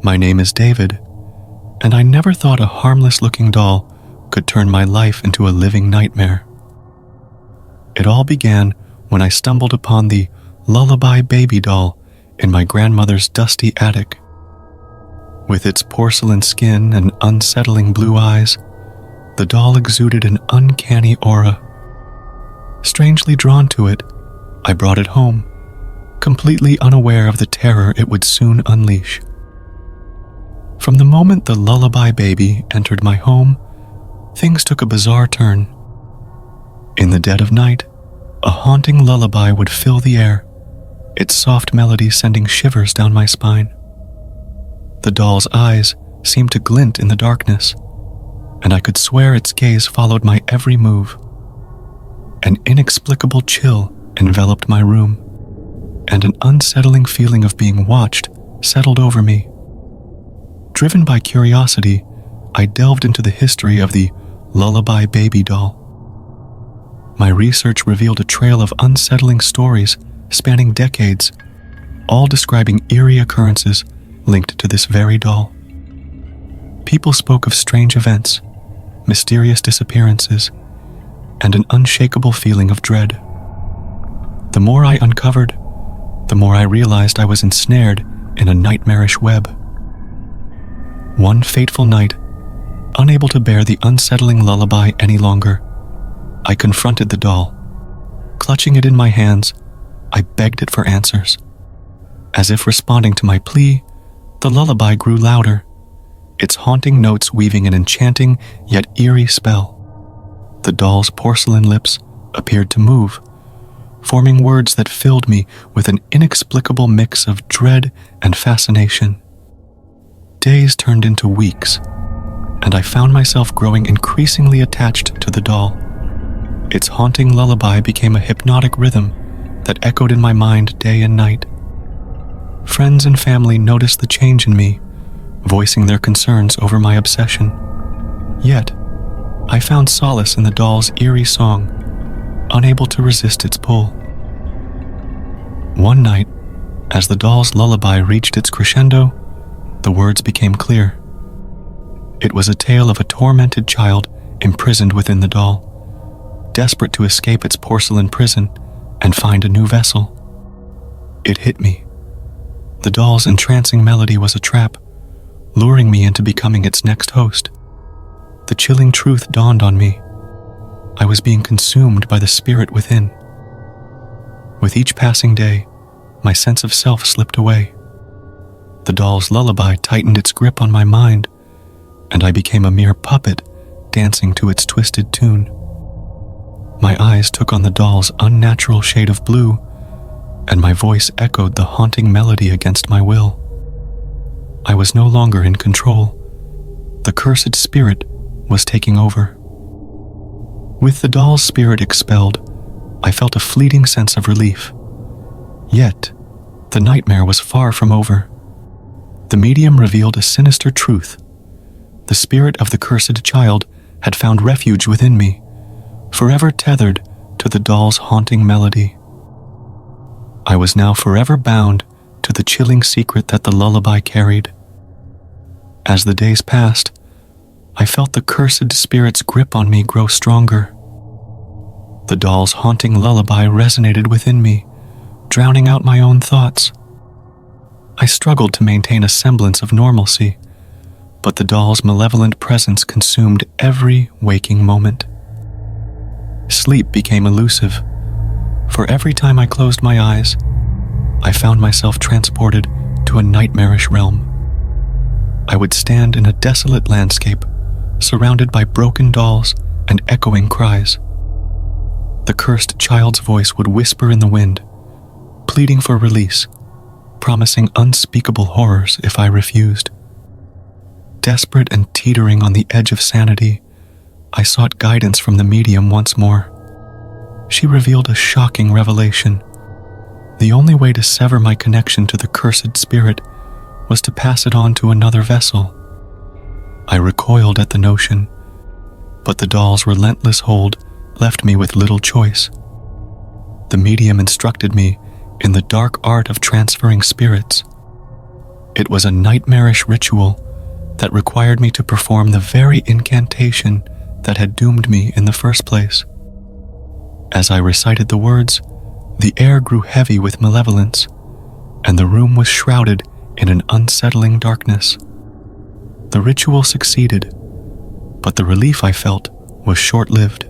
My name is David, and I never thought a harmless-looking doll could turn my life into a living nightmare. It all began when I stumbled upon the Lullaby baby doll in my grandmother's dusty attic. With its porcelain skin and unsettling blue eyes, the doll exuded an uncanny aura. Strangely drawn to it, I brought it home, completely unaware of the terror it would soon unleash. From the moment the Lullaby baby entered my home, things took a bizarre turn. In the dead of night, a haunting lullaby would fill the air, its soft melody sending shivers down my spine. The doll's eyes seemed to glint in the darkness, and I could swear its gaze followed my every move. An inexplicable chill enveloped my room, and an unsettling feeling of being watched settled over me. Driven by curiosity, I delved into the history of the Lullaby baby doll. My research revealed a trail of unsettling stories spanning decades, all describing eerie occurrences linked to this very doll. People spoke of strange events, mysterious disappearances, and an unshakable feeling of dread. The more I uncovered, the more I realized I was ensnared in a nightmarish web. One fateful night, unable to bear the unsettling lullaby any longer, I confronted the doll. Clutching it in my hands, I begged it for answers. As if responding to my plea, the lullaby grew louder, its haunting notes weaving an enchanting yet eerie spell. The doll's porcelain lips appeared to move, forming words that filled me with an inexplicable mix of dread and fascination. Days turned into weeks, and I found myself growing increasingly attached to the doll. Its haunting lullaby became a hypnotic rhythm that echoed in my mind day and night. Friends and family noticed the change in me, voicing their concerns over my obsession. Yet, I found solace in the doll's eerie song, unable to resist its pull. One night, as the doll's lullaby reached its crescendo, the words became clear. It was a tale of a tormented child imprisoned within the doll, desperate to escape its porcelain prison and find a new vessel. It hit me. The doll's entrancing melody was a trap, luring me into becoming its next host. The chilling truth dawned on me. I was being consumed by the spirit within. With each passing day, my sense of self slipped away. The doll's lullaby tightened its grip on my mind, and I became a mere puppet dancing to its twisted tune. My eyes took on the doll's unnatural shade of blue, and my voice echoed the haunting melody against my will. I was no longer in control. The cursed spirit was taking over. With the doll's spirit expelled, I felt a fleeting sense of relief. Yet, the nightmare was far from over. The medium revealed a sinister truth. The spirit of the cursed child had found refuge within me, forever tethered to the doll's haunting melody. I was now forever bound to the chilling secret that the lullaby carried. As the days passed, I felt the cursed spirit's grip on me grow stronger. The doll's haunting lullaby resonated within me, drowning out my own thoughts. I struggled to maintain a semblance of normalcy, but the doll's malevolent presence consumed every waking moment. Sleep became elusive, for every time I closed my eyes, I found myself transported to a nightmarish realm. I would stand in a desolate landscape, surrounded by broken dolls and echoing cries. The cursed child's voice would whisper in the wind, pleading for release, promising unspeakable horrors if I refused. Desperate and teetering on the edge of sanity, I sought guidance from the medium once more. She revealed a shocking revelation. The only way to sever my connection to the cursed spirit was to pass it on to another vessel. I recoiled at the notion, but the doll's relentless hold left me with little choice. The medium instructed me in the dark art of transferring spirits. It was a nightmarish ritual that required me to perform the very incantation that had doomed me in the first place. As I recited the words, the air grew heavy with malevolence, and the room was shrouded in an unsettling darkness. The ritual succeeded, but the relief I felt was short-lived.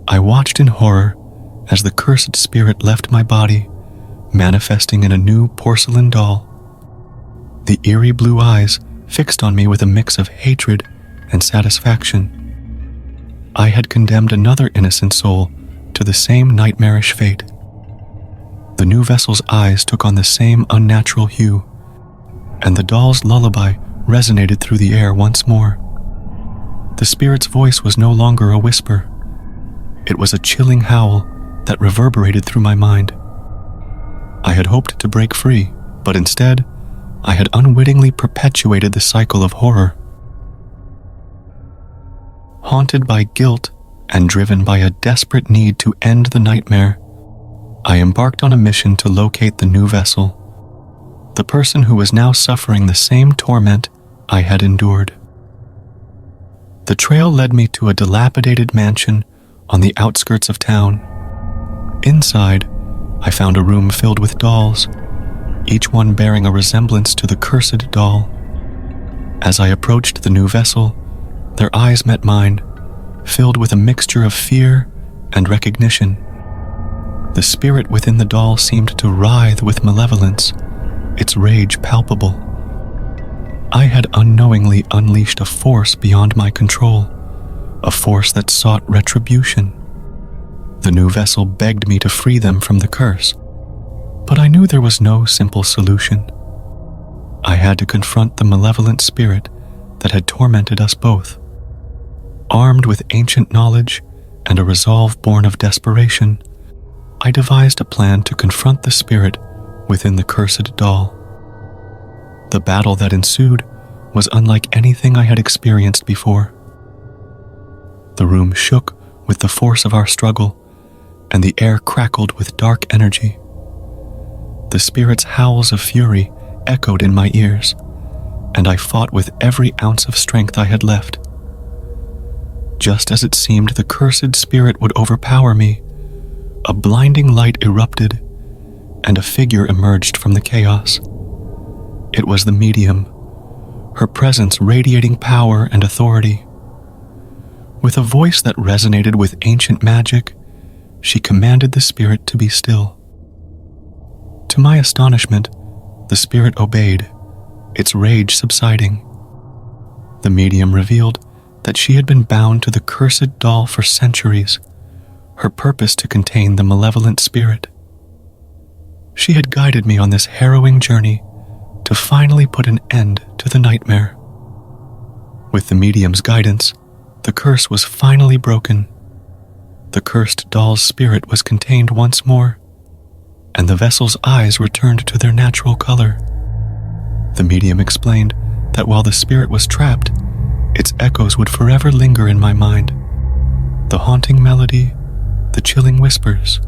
I watched in horror as the cursed spirit left my body, manifesting in a new porcelain doll. The eerie blue eyes fixed on me with a mix of hatred and satisfaction. I had condemned another innocent soul to the same nightmarish fate. The new vessel's eyes took on the same unnatural hue, and the doll's lullaby resonated through the air once more. The spirit's voice was no longer a whisper. It was a chilling howl that reverberated through my mind. I had hoped to break free, but instead, I had unwittingly perpetuated the cycle of horror. Haunted by guilt and driven by a desperate need to end the nightmare, I embarked on a mission to locate the new vessel, the person who was now suffering the same torment I had endured. The trail led me to a dilapidated mansion on the outskirts of town. Inside, I found a room filled with dolls, each one bearing a resemblance to the cursed doll. As I approached the new vessel, their eyes met mine, filled with a mixture of fear and recognition. The spirit within the doll seemed to writhe with malevolence, its rage palpable. I had unknowingly unleashed a force beyond my control, a force that sought retribution. The new vessel begged me to free them from the curse, but I knew there was no simple solution. I had to confront the malevolent spirit that had tormented us both. Armed with ancient knowledge and a resolve born of desperation, I devised a plan to confront the spirit within the cursed doll. The battle that ensued was unlike anything I had experienced before. The room shook with the force of our struggle, and the air crackled with dark energy. The spirit's howls of fury echoed in my ears, and I fought with every ounce of strength I had left. Just as it seemed the cursed spirit would overpower me, a blinding light erupted, and a figure emerged from the chaos. It was the medium, her presence radiating power and authority. With a voice that resonated with ancient magic, she commanded the spirit to be still. To my astonishment, the spirit obeyed, its rage subsiding. The medium revealed that she had been bound to the cursed doll for centuries, her purpose to contain the malevolent spirit. She had guided me on this harrowing journey to finally put an end to the nightmare. With the medium's guidance, the curse was finally broken. The cursed doll's spirit was contained once more, and the vessel's eyes returned to their natural color. The medium explained that while the spirit was trapped, its echoes would forever linger in my mind. The haunting melody, the chilling whispers,